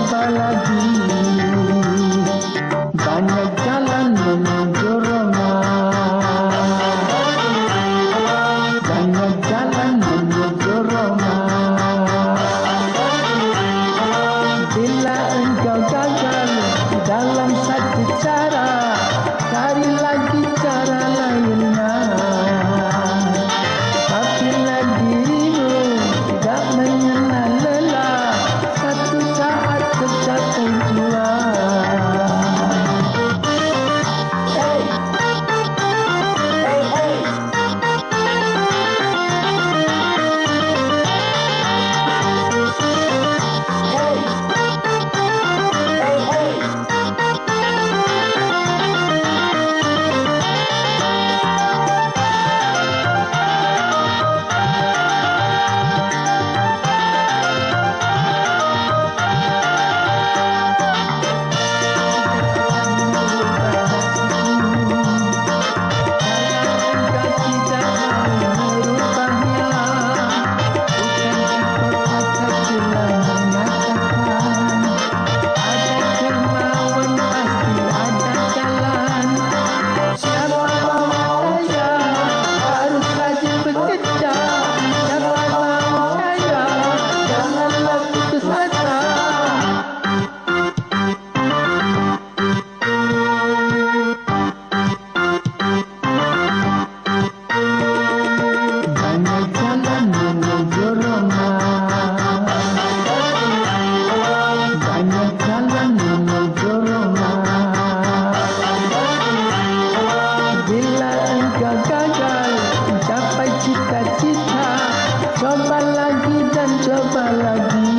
coba lagi. Banyak jalan menuju Roma, banyak jalan menuju Roma. Bila engkau gagal dalam satu cara, cari lagi cara lainnya. Apabila dirimu tidak mengenal lelah, satu saat tercapai jua. Coba lagi dan coba lagi.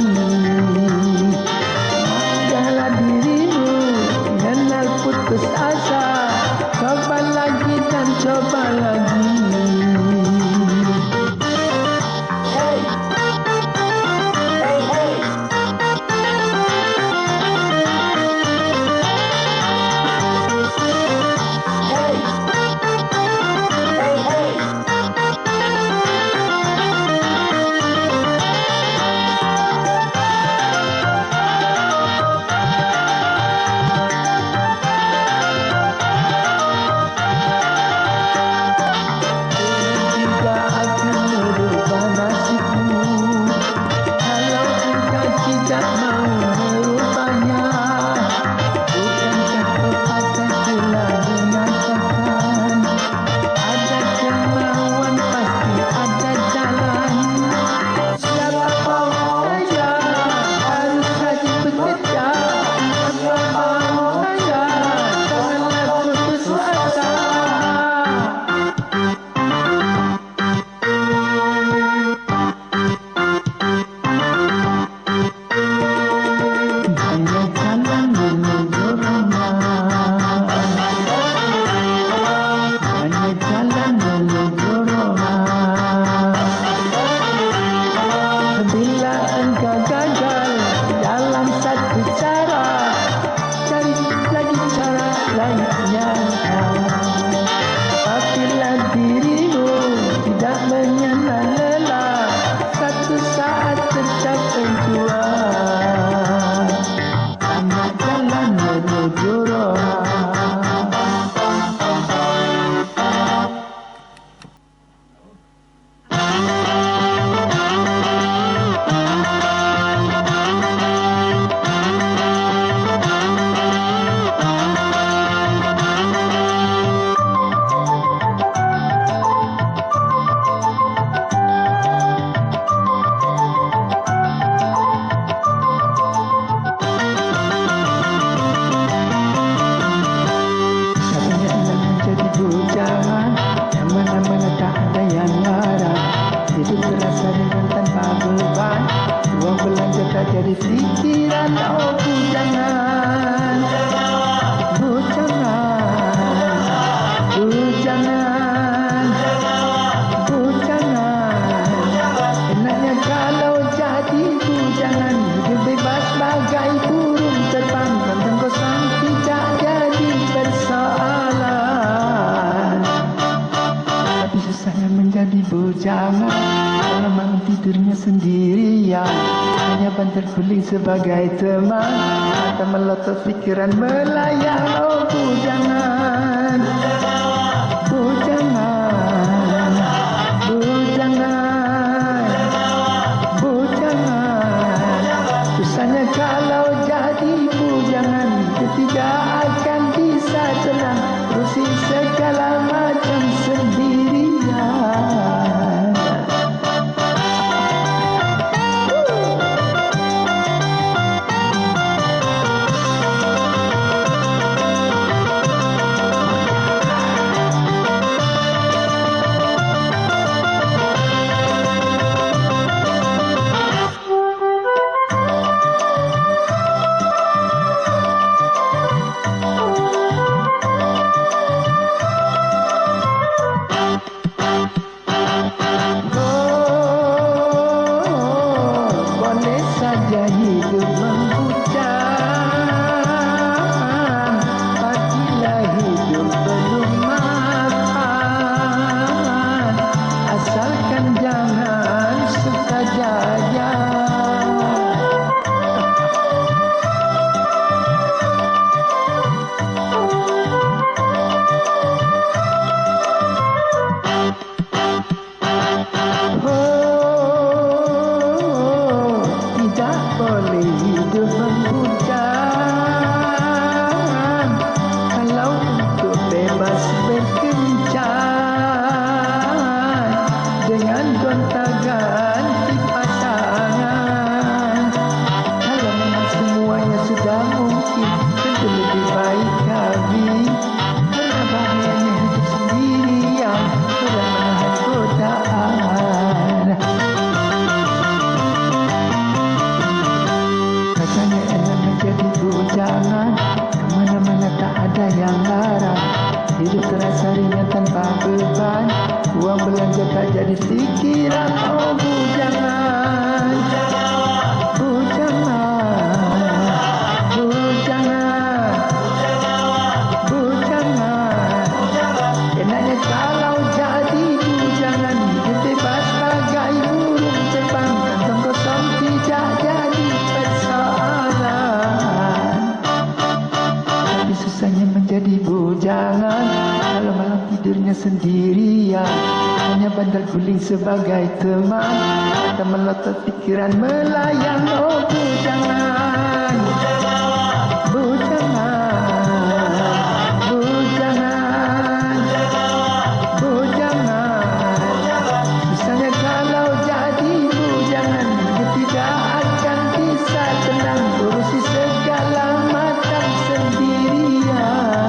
Janganlah dirimu kenal putus asa. Coba lagi dan coba lagi. Apabila dirimu tidak mengenal lelah, satu saat tercapai jua. Banyak jalan menuju Roma. Mana-mana tak ada yang larang, hidup terasa dengan tanpa beban. Uang belanja tak jadi fikiran. Oh bujangan, bujangan, bujangan, bujangan. Enaknya kalau jadi bujangan, hidup bebas bagai burung terbang. Kantong kosong tidak jadi persoalan. Susahnya menjadi bujangan kalau malam tidurnya sendirian, hanya terguling sebagai teman, mata melotot pikiran melayang. Oh bujangan, bujangan, bujangan, bujangan. Susahnya kalau jadi bujangan, tidak akan bisa tenang, terusi segala macam sendirian. Hidup terasa ringan tanpa beban, uang belanja tak jadi pikiran. Oh bujangan, bujangan, bujangan, bujangan. Enaknya kalau jadi bujangan, hidup bebas bagai burung terbang, kantong kosong tidak jadi persoalan. Tapi susahnya menjadi bujangan kalau malam tidurnya sendirian, hanya bandar guling sebagai teman, mata melotot pikiran melayang. Oh bujangan, bujangan, bujangan, bujangan. Susahnya kalau jadi bujangan, tidak akan bisa tenang, urusi segala macam sendirian.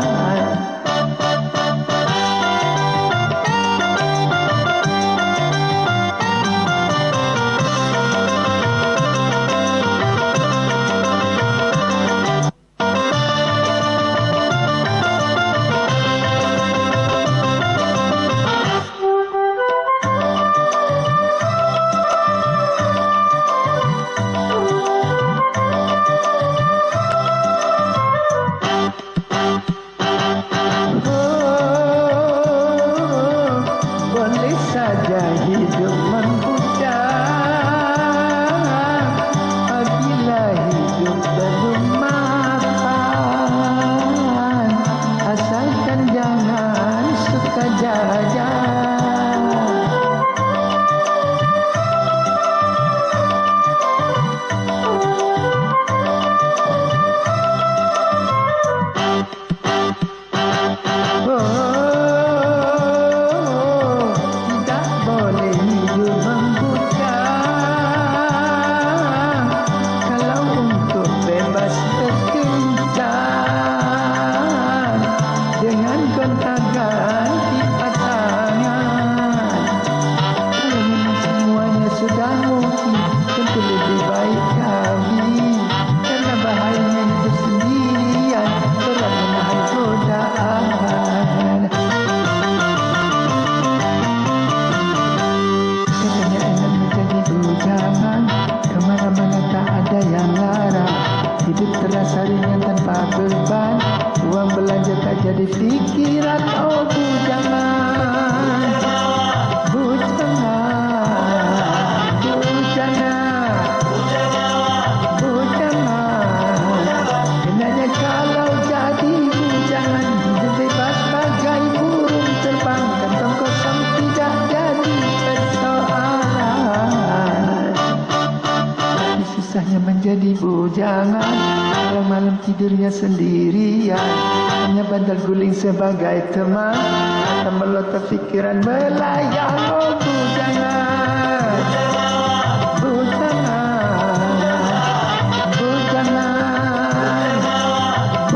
Hidup membujang apabila hidup belum mapan, asalkan jangan suka jajan. Hidup terasa ringan tanpa beban, uang belanja tak jadi pikiran. Oh bujangan, bujangan, bujangan, tidurnya sendirian, hanya bandar guling sebagai teman, atau melotot pikiran melayang. Oh bujangan, bujangan, bujangan,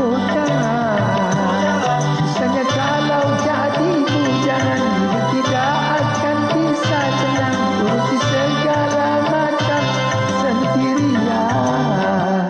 bujangan. Susahnya kalau jadi bujangan, hidup tidak akan bisa tenang, urusi segala macam sendirian.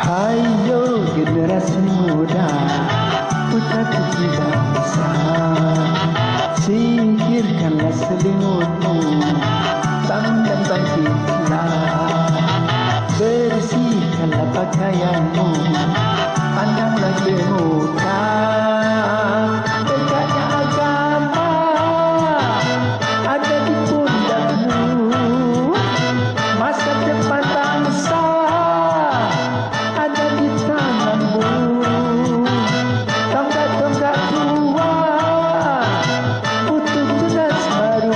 Hayo generasi muda, putra putri bangsa, singkirkanlah selimutmu, bangun dan bangkitlah, bersihkanlah pakaianmu, pandanglah ke muka, tegaknya agama ada di pundakmu, masa depan bangsa ada di tanganmu. Tonggak-tonggak tua untuk tunas baru.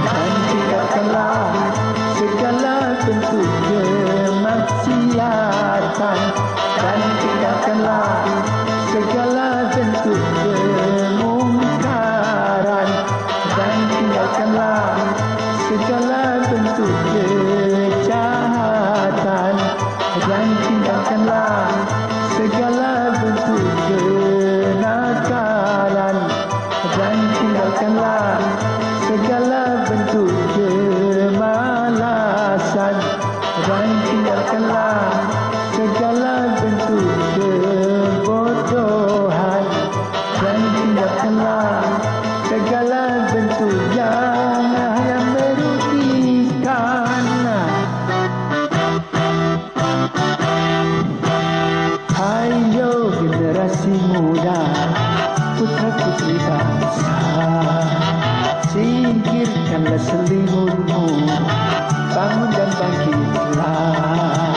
Dan tinggalkanlah segala bentuk kemaksiatan, dan tinggalkanlah segala bentuk kemungkaran, dan tinggalkanlah segala bentuk kejahatan, dan tinggalkanlah segala bentuk kenakalan, dan tinggalkanlah segala bentuk kemalasan, dan tinggalkanlah segala bentuk kebodohan, dan tinggalkanlah segala bentuk yang merugikan. Hayo generasi muda, putra putri bangsa, singkirkanlah selimutmu, bangun dan bangkitlah,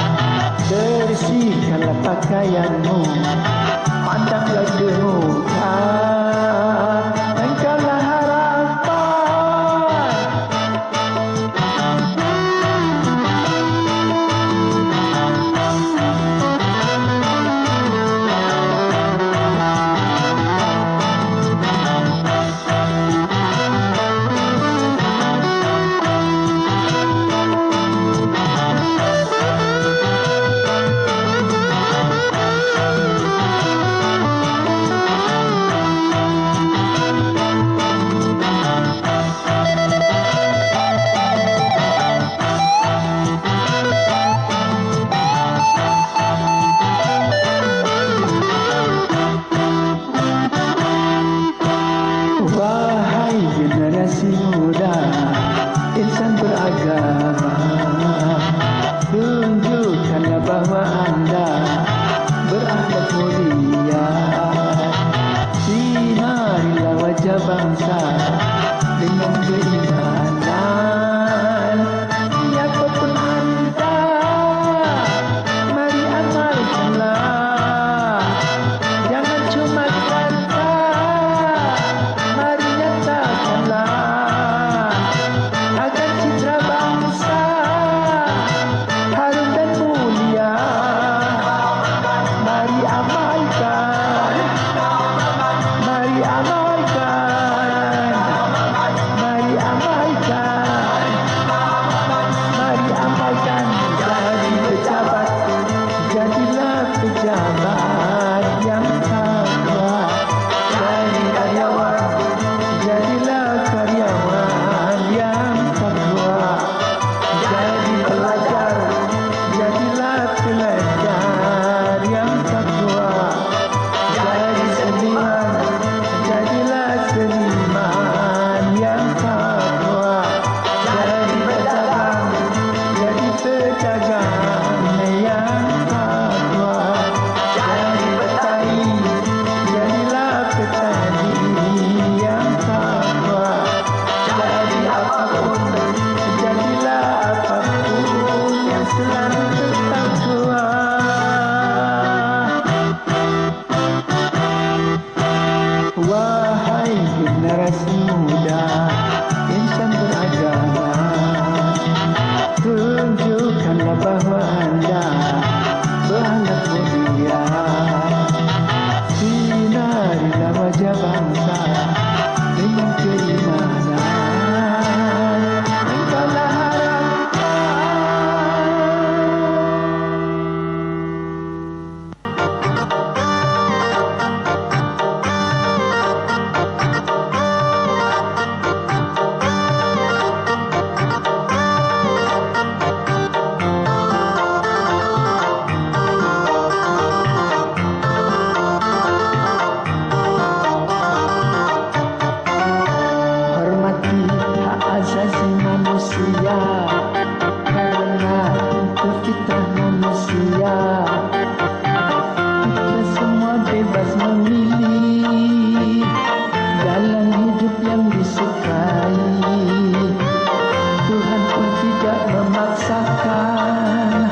memaksakan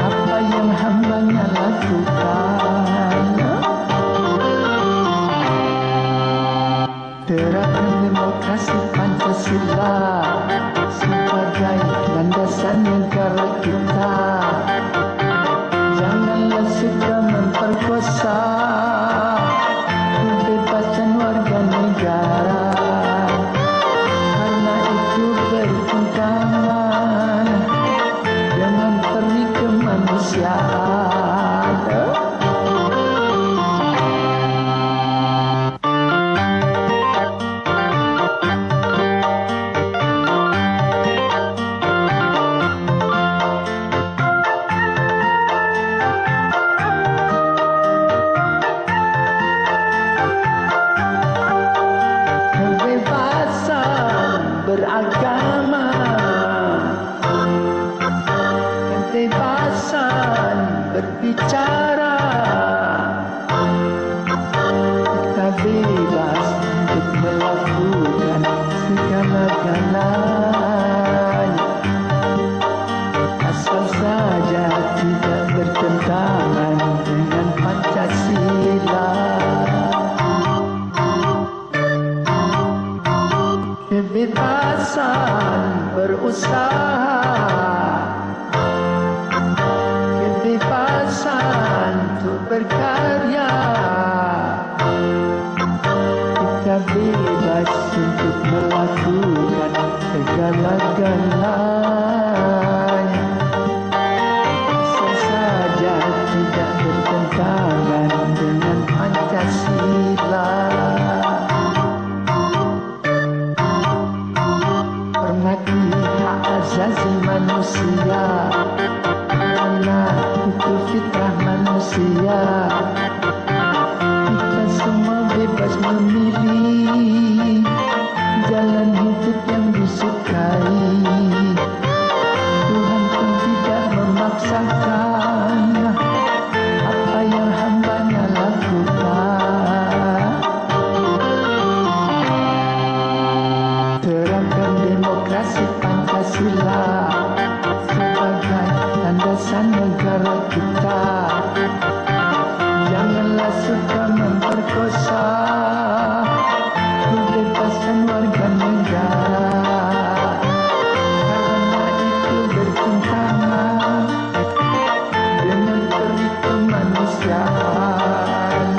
apa yang hambanya lakukan. Terapkan demokrasi Pancasila sebagai landasan negara kita. Janganlah suka memperkosa kebebasan warga negara, karena itu bertentangan dengan peri kemanusiaan. Beragama, kebebasan berbicara, kita bebas untuk melakukan segala-galanya, asal saja tidak bertentangan dengan Pancasila. Kebebasan berusaha, kebebasan untuk berkarya, kita bebas untuk melakukan segala-galanya, asal saja tidak bertentangan dengan Pancasila. Hormati hak asasi manusia, karena itu fitrah manusia. Kita semua bebas memilih jalan hidup yang disukai. Tuhan pun tidak memaksakan apa yang hambanya lakukan. Terapkan demokrasi Pancasila sebagai landasan negara kita. Janganlah suka memperkosa kebebasan warga negara, karena itu bertentangan dengan peri kemanusiaan.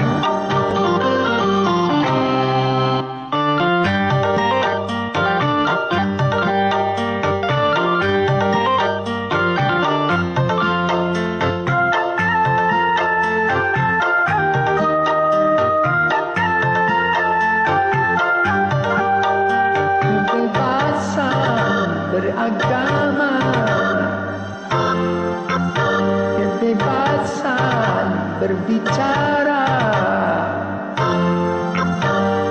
Beragama, kebebasan berbicara,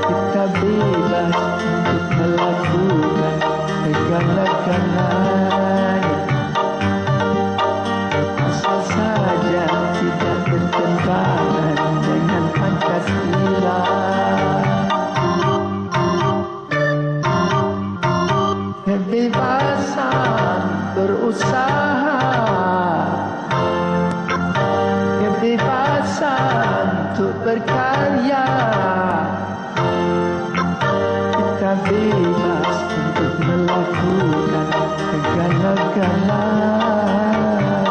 kita bebas untuk melakukan segala-galanya, asal saja tidak bertentangan dengan Pancasila. Kebebasan berusaha, kebebasan untuk berkarya, kita bebas untuk melakukan segala-galanya,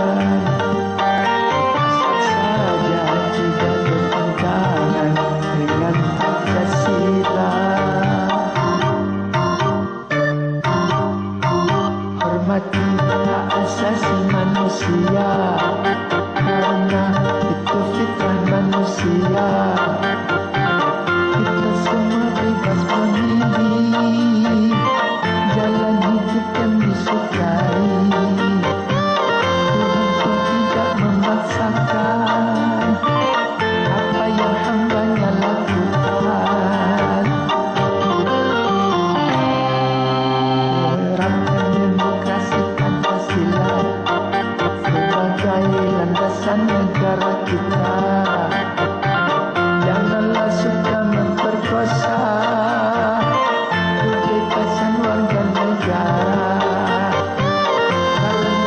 asal saja tidak bertentangan dengan Pancasila. Hormati hak asasi manusia, karena itu fitrah manusia. Kita semua bebas memilih jalan hidup yang disukai. Tuhan pun tidak memaksakan apa yang hambanya lakukan. Terapkan demokrasi Pancasila sebagai landasan negara kita. Janganlah suka memperkosa kebebasan warga negara, karena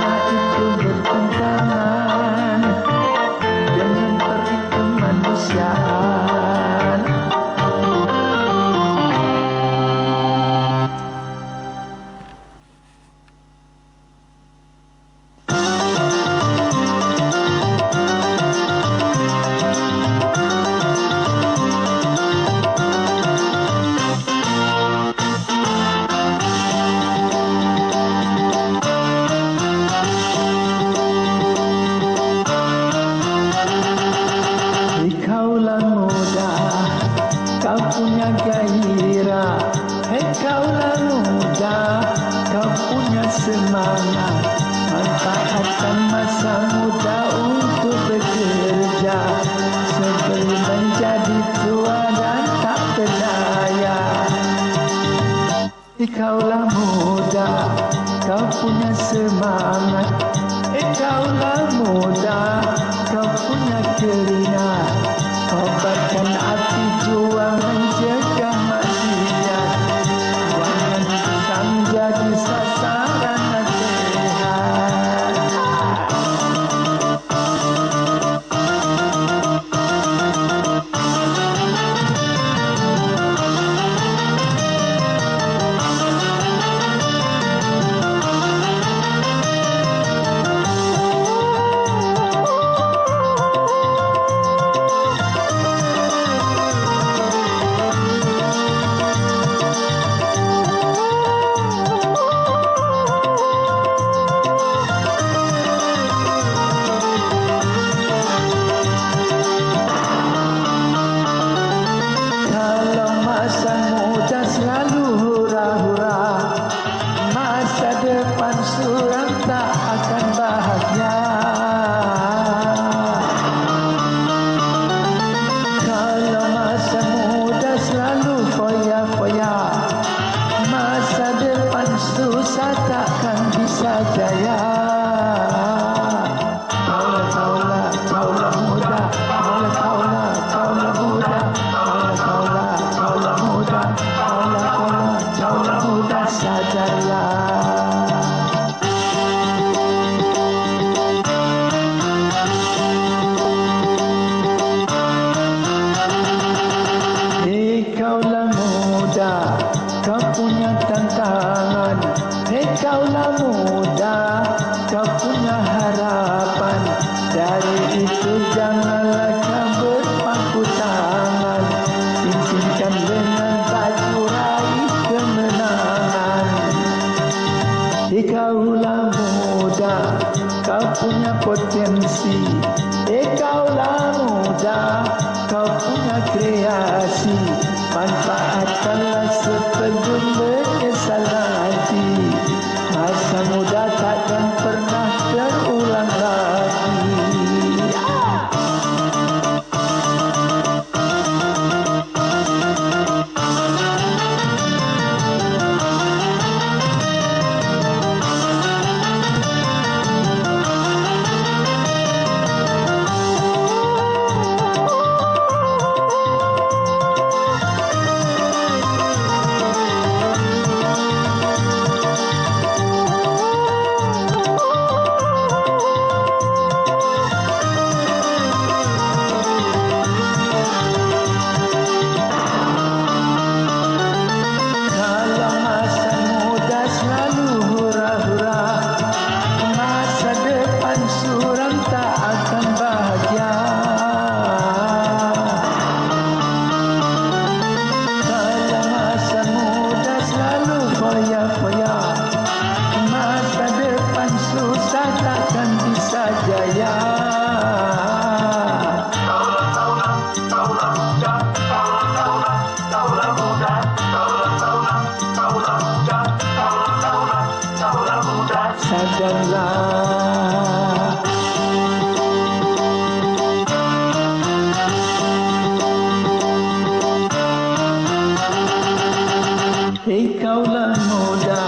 Gunakan masa muda untuk bekerja sebelum menjadi tua dan tak berdaya. Kaulah muda, kau punya semangat. Kaulah muda, kau punya kelina. Kobarkan api jua mencegah maksiat. Jangan pisang jadi sasaran nasihat. Susah takkan bisa jaya. Kaulah muda, kaulah muda, kaulah muda, sadarlah. Kaulah muda, kau punya tantangan. Kaulah muda, kau punya harapan. Dari itu janganlah kau berpangku tangan. Cincin dengan baju raih kemenangan. Kaulah muda, kau punya potensi. Kaulah muda, kau punya kreasi. Manfaatkanlah sebelum menyesal nanti. Masa muda takkan pernah terulang lagi. Sadarlah. Kaulah muda,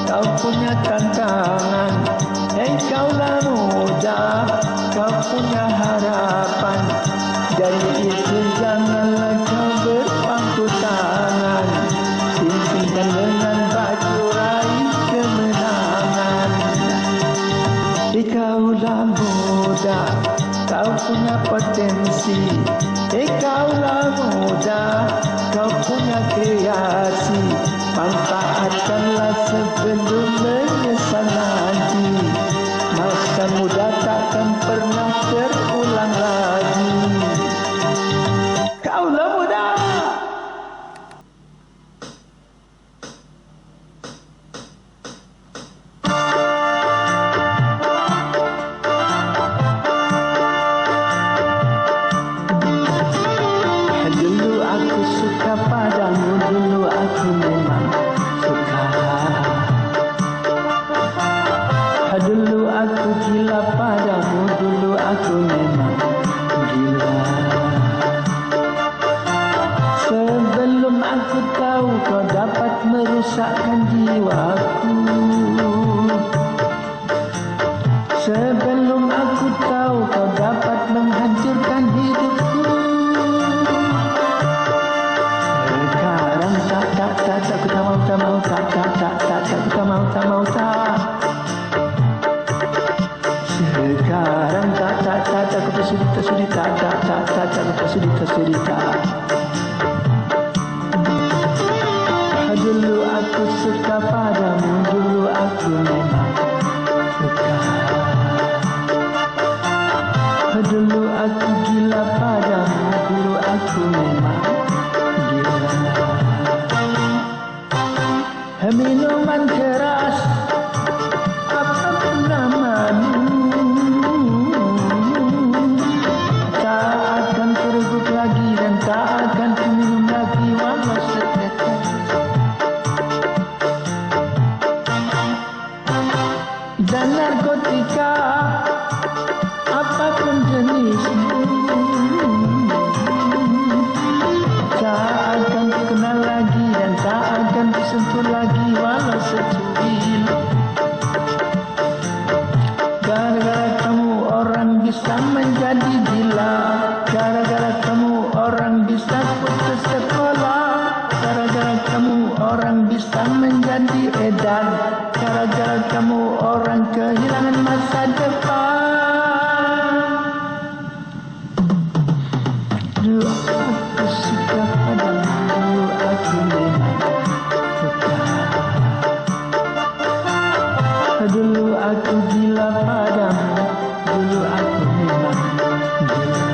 kau punya tantangan. Kaulah muda, kau punya harapan. Dari itu janganlah kau berpangku tangan. Cincin dengan baju raih kemenangan. Kaulah muda, kau punya potensi. Kaulah muda, kau punya kreasi. Manfaatkanlah sebelum menyesal nanti. Masa muda takkan pernah terulang lagi. Kaulah muda. Dulu aku suka padamu, dulu aku memang suka. aku memang gila. Sebelum aku tahu kau dapat merusakkan jiwaku. Sebelum aku tahu kau dapat menghancurkan hidupku. Sekarang tak aku tak mau tak aku tak mau tak. Sekarang tak aku tersudi tak aku tersudi tak. Dulu aku suka padamu, dulu aku memang suka. Dulu aku gila padamu, dulu aku memang gila. Minuman keras apapun namamu, tak akan terguguk lagi dan tak akan ku minum lagi walau setetes. Dan narkotika apapun jenismu, tak akan ku kenal lagi dan tak akan ku sentuh lagi walau secuil. Gara-gara kamu orang bisa menjadi gila. Gara-gara kamu orang bisa putus sekolah. Gara-gara kamu orang bisa menjadi edan. Gara-gara kamu orang kehilangan masa depan. Dulu aku suka padamu, dulu aku memang suka. Dulu aku gila padamu, dulu aku memang gila.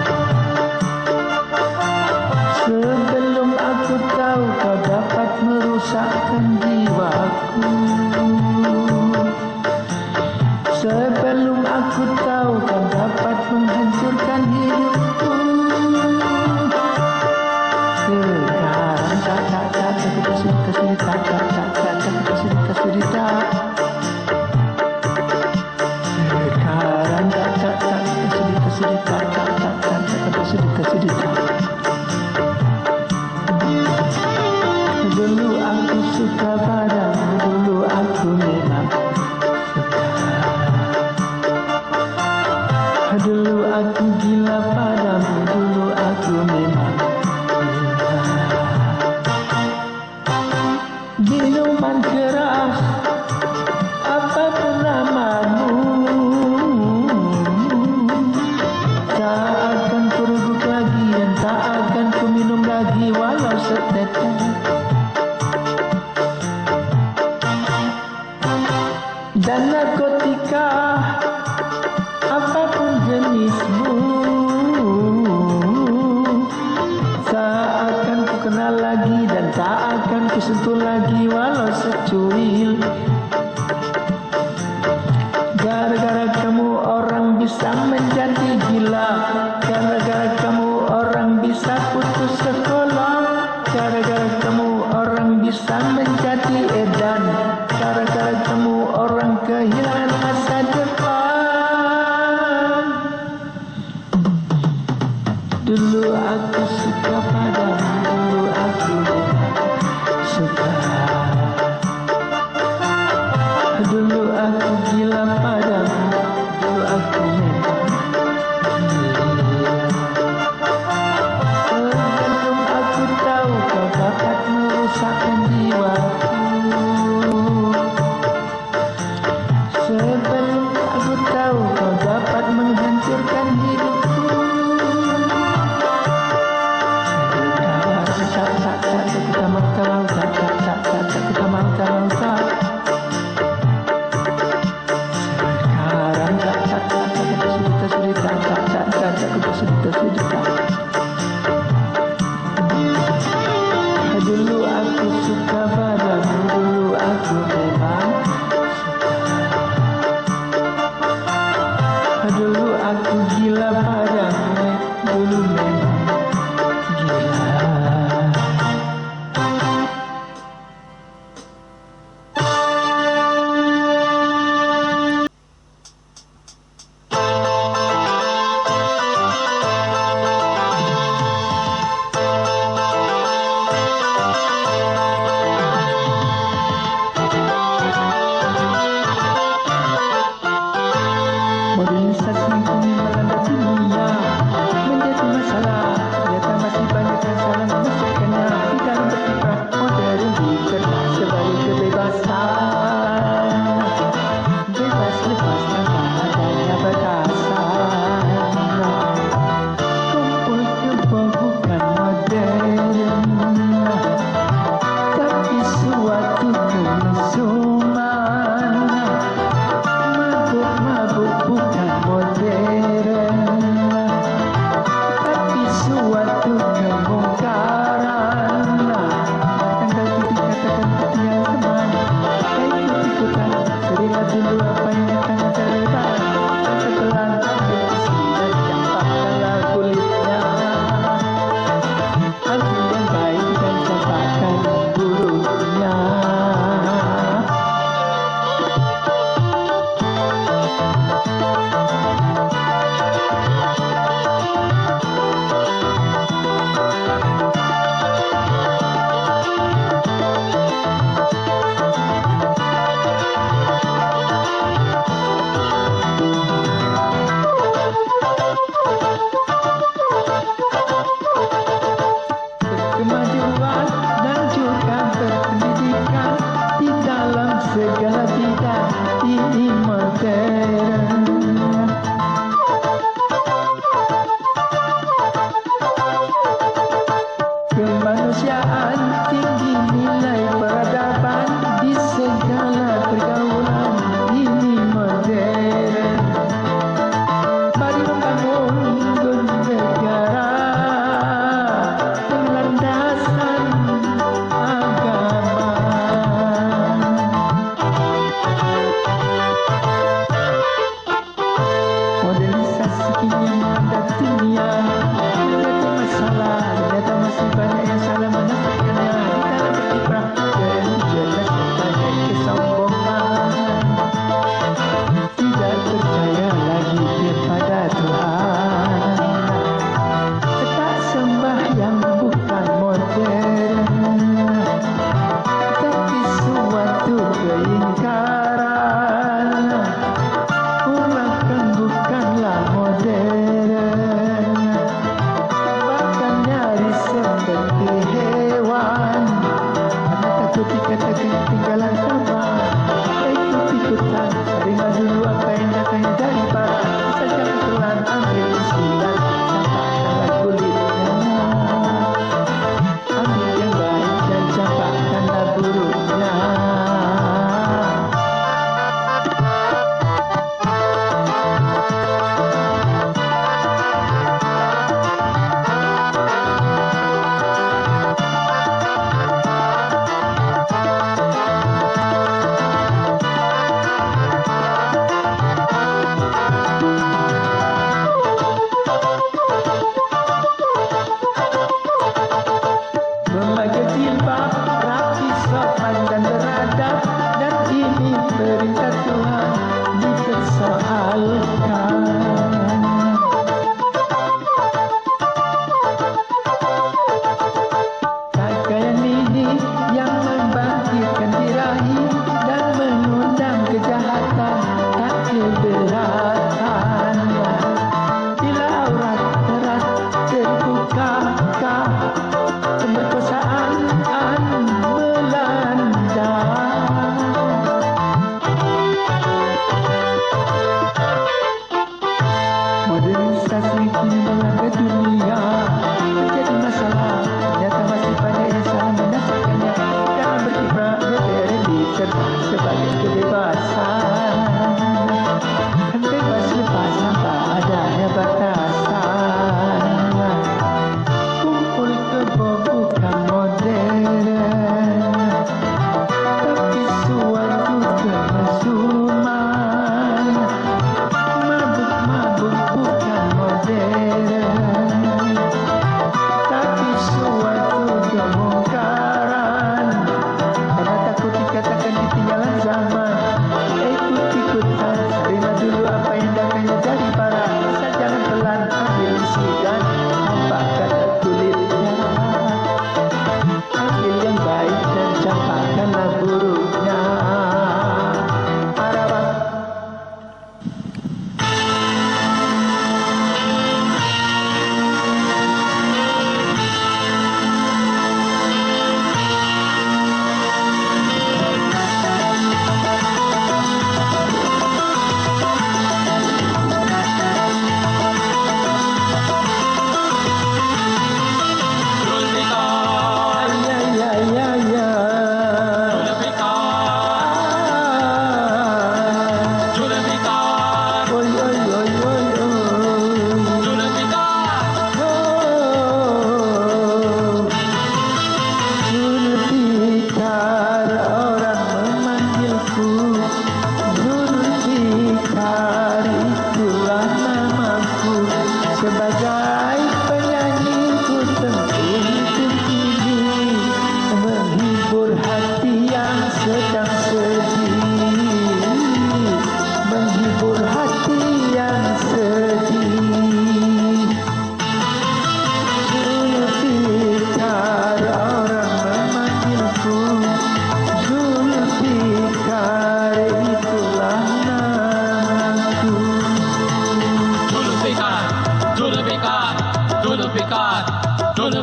Sebelum aku tahu kau dapat merusakkan jiwaku. Sebelum aku tahu kau dapat menghancurkan hidupku. Sekarang tak aku tersudi tak aku tersudi tak. Sekarang tak tersudi tak aku tersudi tak. Dulu aku suka padamu, dulu aku memang suka. Dulu aku gila padamu, dulu aku memang gila. Minuman keras apapun namamu, tak akan kuruguk lagi dan tak akan ku minum lagi walau setetes. Dan narkotika apapun jenismu, tak akan ku kenal lagi dan tak akan ku sentuh lagi walau secuil. Gara-gara kamu orang bisa menjadi gila. Gara-gara kamu orang bisa putus sekolah. Gara-gara kamu orang bisa menjadi edan. Gara-gara kamu orang kehilangan masa depan. Dulu aku suka padamu, dulu aku memang suka. Dulu aku gila padamu, dulu aku memang gila. Modernisasi kini melanda dunia menjadi masalah. Ternyata masih banyak yang salah memasukkannya di dalam berkiprah modern di kertas sebagai kebebasan. Bebas lepas tanpa adanya batasan. Kumpul kebo bukan modern, tapi suatu kemusuhan. Mabuk bukan modern, tapi suatu kemungkaran. Bahkan kau dikatakan ketinggalan teman, ikut-ikutan, terilah dulu apa yang datang ada lebar. Setelah ambil isi dan campakkanlah kulitnya. Ambil yang baik dan campakkan buruknya. Kemajuan dan juga berpendidikan di dalam segala bidang ini modern.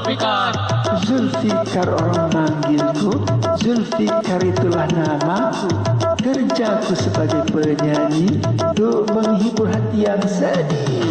Zulfikar. Zulfikar orang manggilku, Zulfikar itulah namaku. Kerjaku sebagai penyanyi untuk menghibur hati yang sedih.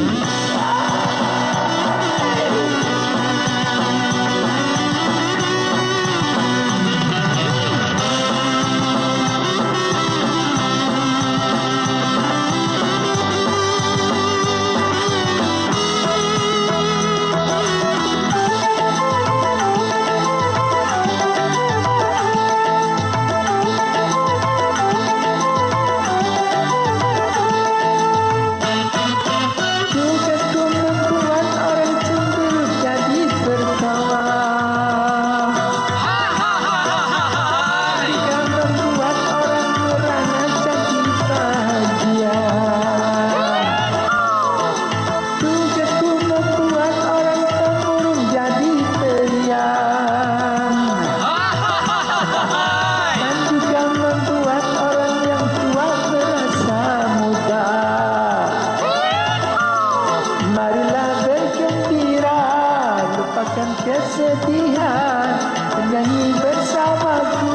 Kesedihan menyanyi bersamaku,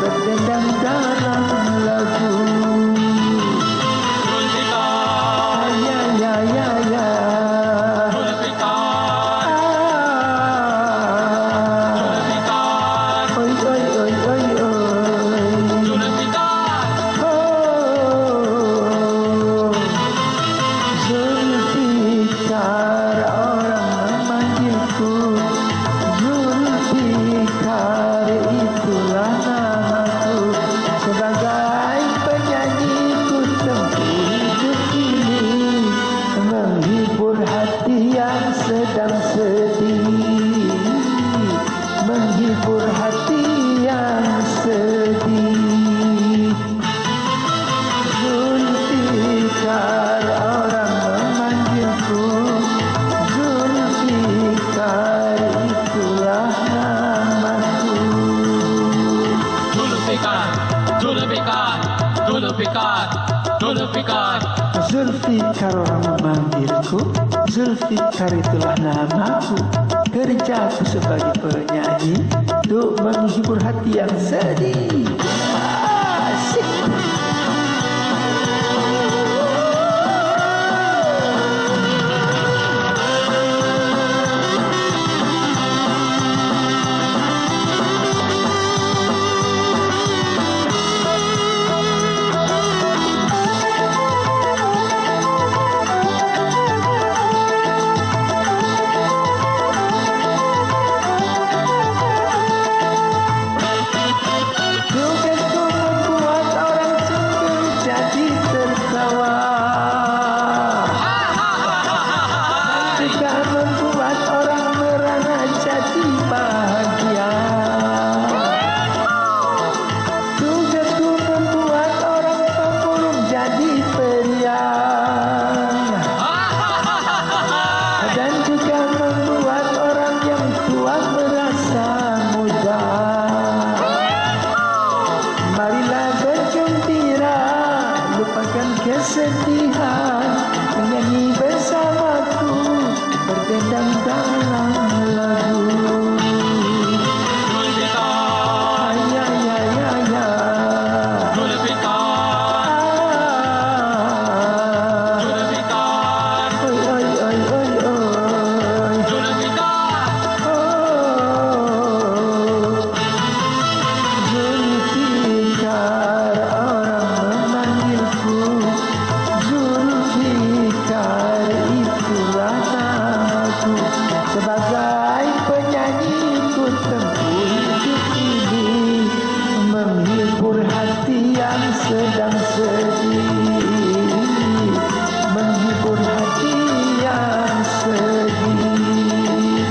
berdendang dalam lagu. Zulfikar. Ya ya ya ya. Zulfikar. Zulfikar. Oi oi oi oi oi. Zulfikar. Oh, Zulfikar orang memanggilku. Zulfikar itulah namaku. Sebagai penyanyi ku tempuh hidup ini, menghibur hati yang sedang sedih, menghibur hati yang sedih. Zulfikar orang memanggilku, Zulfikar itulah namaku. Zulfikar. Zulfikar. Zulfikar. Zulfikar. Zulfikar orang memanggilku, Zulfikar itulah namaku. Kerjaku sebagai penyanyi untuk menghibur hati yang sedih. Asik. Kesedihan menyanyi bersamaku, berdendang dalam lagu. Zulfikar. Ya ya ya ya. Zulfikar. Zulfikar. Oi oi oi oi oi. Zulfikar. Oh, Zulfikar orang memanggilku, Zulfikar itulah namaku. Sebagai penyanyi ku tempuh hidup ini, menghibur hati yang sedang sedih, menghibur hati yang sedih.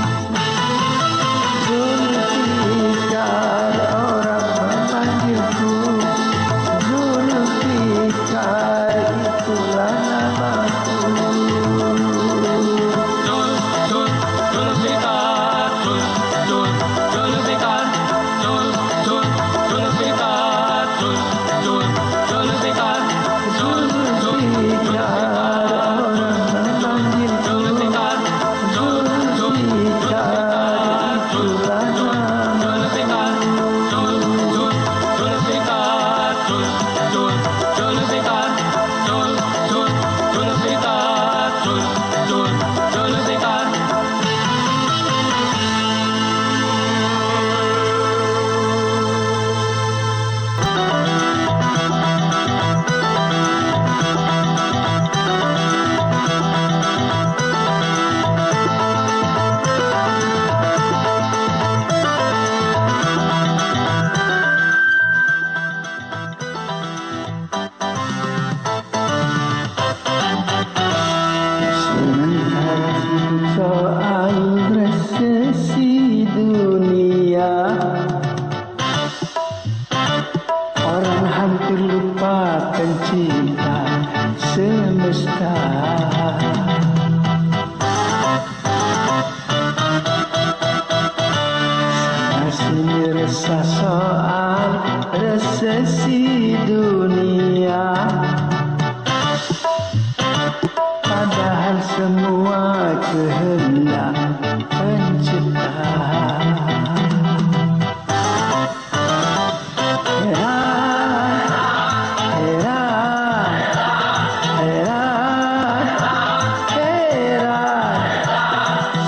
Zulfikar orang memanggilku, Zulfikar itulah namaku. Zulfikar. Zulfikar. Zulfikar. Zulfikar. Zulfikar orang memanggilku, Zulfikar Masih resah soal resesi dunia, padahal semua kehendak pencipta.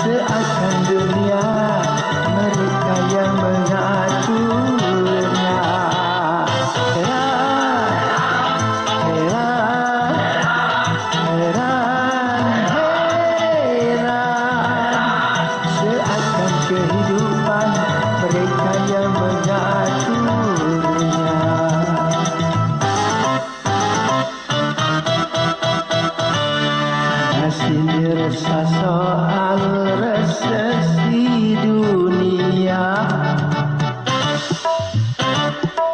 Seakan dunia mereka yang mengaturnya. Seakan kehidupan mereka yang mengaturnya. Masih resah soal resesi dunia,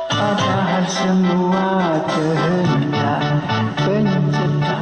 padahal semua kehendak pencipta.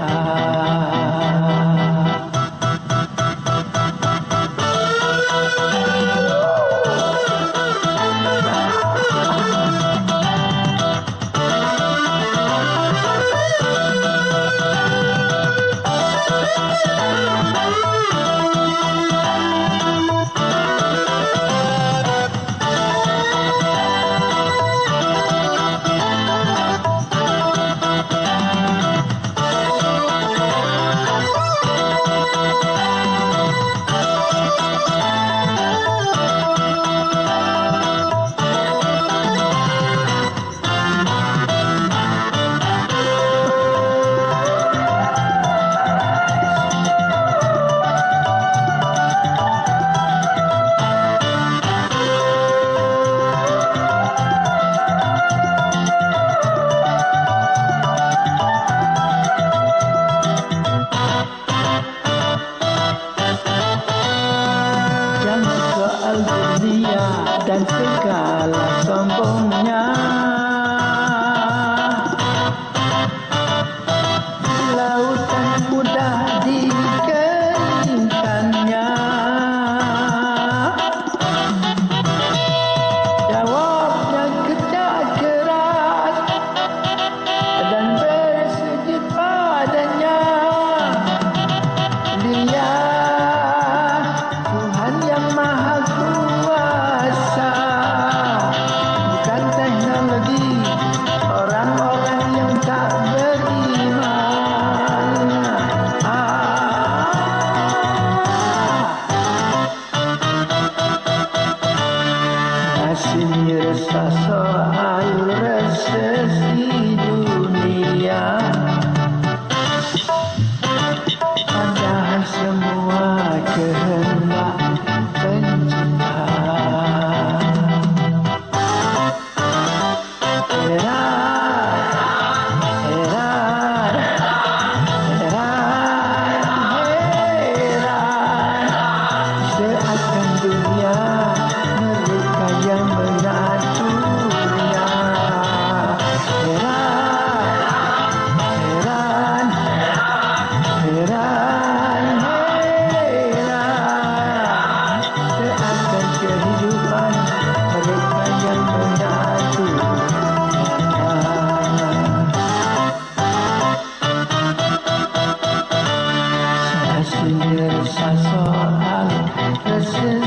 Soal dunia dan segala sombongnya, lautan mudah dikeringkannya. Jawabnya kerja keras dan bersujud padanya. Dia Tuhan yang Maha Kuasa, bukan teknologi orang-orang yang tak beriman. Masih resah soal resesi dunia, padahal semua kehendak pencipta. Seakan dunia mereka yang mengaturnya. Seakan kehidupan mereka yang mengaturnya. Masih resah soal resesi